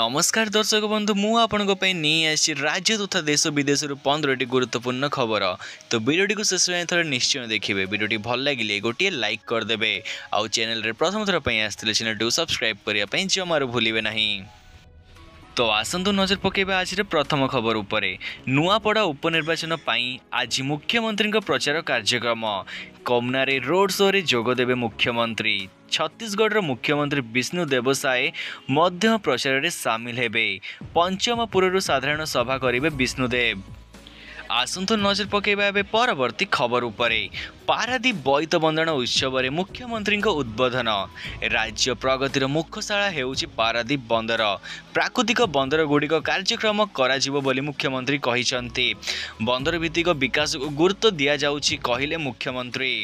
नमस्कार दर्शक बंधु मु आपनको नहीं आसी राज्य तथा देश विदेश 15 गुरुत्वपूर्ण खबर। तो वीडियो को शेष में थोड़ा निश्चय देखिए। वीडियो भल लगे गोटे लाइक करदे आउ चैनल रे प्रथम थर आसते चैनल को सब्सक्राइब करने जमार भूलिए नहीं। तो आसतु नजर पकेबा आज प्रथम खबर उपरे। नुआपड़ा उपनिर्वाचन आज मुख्यमंत्री प्रचार कार्यक्रम कमनारे रोड शो रे जोगदेवे मुख्यमंत्री। छत्तीसगढ़ मुख्यमंत्री विष्णु देवसाय मध्य प्रचार रे सामिल हेबे। पंचमपुर साधारण सभा करेंगे विष्णुदेव। आसतु नजर पकेबा परवर्ती खबर उपरे। पारादीप बोईत बंदन उत्सव में मुख्यमंत्री उद्बोधन। राज्य प्रगतिर मुख्यशाला हेउची पारादीप बंदर। प्राकृतिक बंदर गुड़िक कार्यक्रम कराजिबो बोली मुख्यमंत्री कहिसंती। बंदर भित्तिक विकास को गुरुत्व दिया जाउची कहिले मुख्यमंत्री।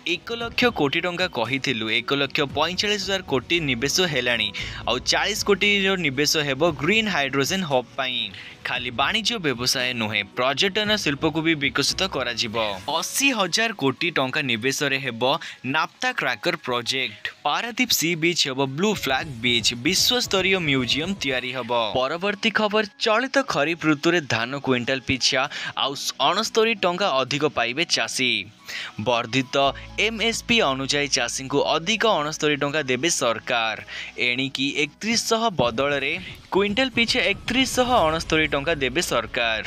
1 लाख कोटी टंका कहिथिलु 1,45,000 कोटी निवेश हेलाणी आउ 40 कोटी निवेश हेबो ग्रीन हाइड्रोजन हब पाई। खाली वाणिज्य व्यवसाय नुहे पर्यटन शिल्प को भी विकसित करा जिवो। 80,000 कोटी टंका निवेश रे हेबो नाप्ता क्रैकर प्रोजेक्ट। पारादीप सी बीच हेबो ब्लू फ्लैग बीच। विश्व स्तरीय म्यूजियम तैयारी हेबो। परवर्ती खबर चलित खरीफ ऋतु रे धान क्विंटाल पिछा आउ 69 टंका अधिक पाइबे चाषी। वर्धित एमएसपी अनुसार चाषी को अधिक 69 टंका देबे सरकार। एणिकी 3100 बदल रे क्विंटाल पिछा 3169 टंका देबे सरकार।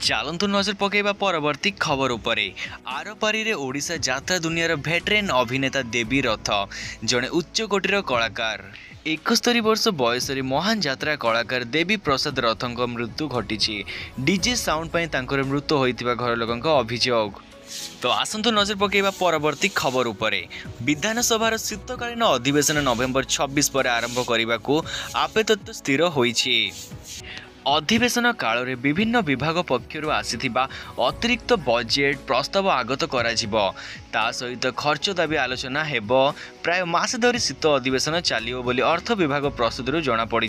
चलतु नजर पकेबा परवर्ती खबर उपरे। आरपारी रे ओडिशा यात्रा दुनियार भेटरेन अभिनेता देवी रथ जड़े उच्च कोटीर कलाकार। 71 वर्ष बयस महान यात्रा कलाकार देवी प्रसाद रथों मृत्यु घटी। डीजे साउंड पर तांकर मृत्यु होइतिबा घर लोकंक अभियोग। तो आसतु नजर पकेबा परवर्ती खबर उपरे। विधानसभा शीतकालीन अधिवेशन नवेम्बर 26 पर आरंभ करने को आपेतत्व स्थिर होइछि। अधिवेशन काल में विभिन्न विभाग पक्षर आसीथिबा अतिरिक्त बजेट प्रस्ताव आगत करा जिवो। ता सहित खर्च दाबी आलोचना हेबो। प्राय मास धरी शीत अधिवेशन चलियो बोली अर्थ विभाग प्रस्तुति जना पड़ी।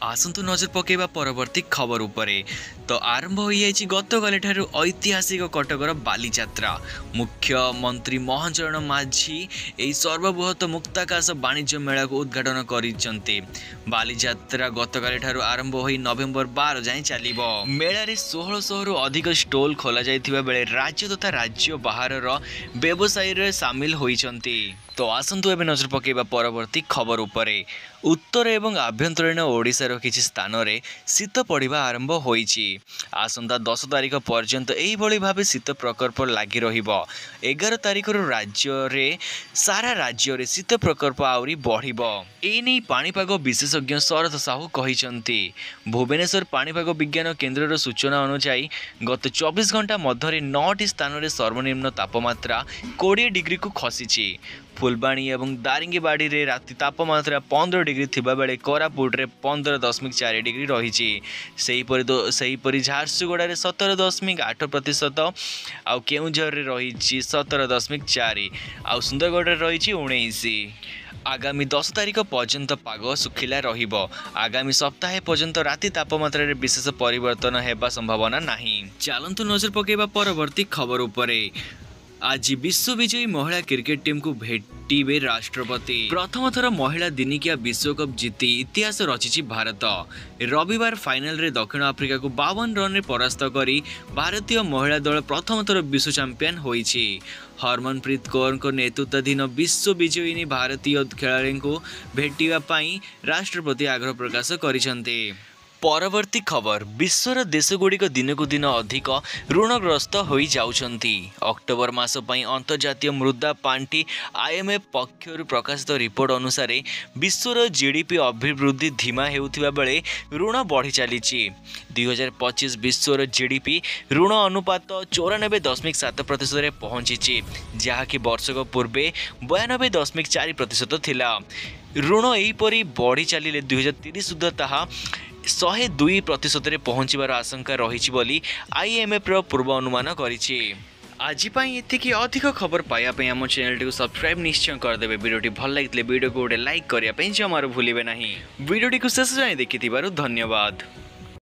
आसतु नजर पकेबा परवर्ती खबर उपरे। तो आरंभ हो जाइछि गतकाली ठारू ऐतिहासिक कटकर बालीजात्रा। मुख्यमंत्री मोहन चरण माझी एई सर्वबृहत मुक्ताकाश वाणिज्य मेला को उद्घाटन करिसंती। बालीजात्रा गतकाली ठारू आरंभ होई नवेम्बर 12 जाए चलिबो। मेला रे 1600 रु अधिक स्टॉल खोला जाइथिबा बेले राज्य तथा राज्य बाहर व्यवसायी रे शामिल होइसंती। तो आसतु एबे नजर पकेबा परवर्ती खबर उपरे। उत्तर एवं आभ्यंतरीण ओडिशार किछि स्थान रे शीत पड़िबा आरंभ होइछि। आसंता 10 तारिख पर्यंत एही भली भाबे शीत प्रकोप लागि रहिबो। 11 तारिख राज्य रे सारा राज्य रे शीत प्रकोप आउरी बढ़िबो। एनै पाणीपाग विशेषज्ञ शरद साहू कहिसंती। भुवनेश्वर पाणीपाग विज्ञान केन्द्र सूचना अनुसार गत 24 घंटा मध्य 9 स्थान रे सर्वनिम्न तापमात्रा 20 डिग्री को खसीछि। फुलबाणी एवं दारिंगीबाड़ी रे राति तापमात्रा 15 डिग्री थिबा बेले कोरापुट रे 15.4 डिग्री रही। सेहीपरि झारसुगुड़ा रे 17.8% आउ केउंझर रे रही 17.4 आउ सुंदरगढ़ रे रही 19। आगामी 10 तारिख पर्यंत पाग सुखिला रहिबो। आगामी सप्ताह पर्यंत राति तापमात्रा रे विशेष परिवर्तन हेबा संभावना नाही। चलंतु नजर पकेबा परवर्ती खबर उपरे। आज विश्व विजयी महिला क्रिकेट टीम को भेटिबे राष्ट्रपति। प्रथम थर महिला दिनिकिया विश्वकप जीति इतिहास रचिछि भारत। रविवार फाइनल रे दक्षिण आफ्रिका को 52 रन रे परास्त करी भारतीय महिला दल प्रथम थर विश्व चैंपियन होइछि। हरमनप्रीत कौर को नेतृत्वाधीन विश्व विजयी भारतीय खेलाड़ी को भेटिबा पई राष्ट्रपति आग्रह प्रकाश करिसंते। परवर्ती खबर। विश्वर देशगुड़िक दिनकू दिन अधिक ऋणग्रस्त हो जाउछंती। अक्टोबर मास पई अंतर्जातीय मुद्रा पांठी IMF पक्षर प्रकाशित रिपोर्ट अनुसार विश्वर जीडीपी अभिवृद्धि धीमा हेउथिबा बेले ऋण बढ़ी चलीछि। 2025 विश्वर जीडीपी ऋण अनुपात 94.7% रे पहुंची, जहाँकि वर्षक पूर्वे 92.4% थिला। ऋण एहीपरि बढ़ी चलिले 2030 सुधा ताहा 102% रे पहुंचबार आशंका रही बोली IMF रो पूर्व अनुमान करिछि। आज एतिकी अधिक खबर पाइबा आम चैनल को सब्सक्राइब निश्चय करदे। वीडियो भल लगे वीडियो को गोटे लाइक करने जमार भूलिए नहीं। वीडियो को शेष जाए देखि धन्यवाद।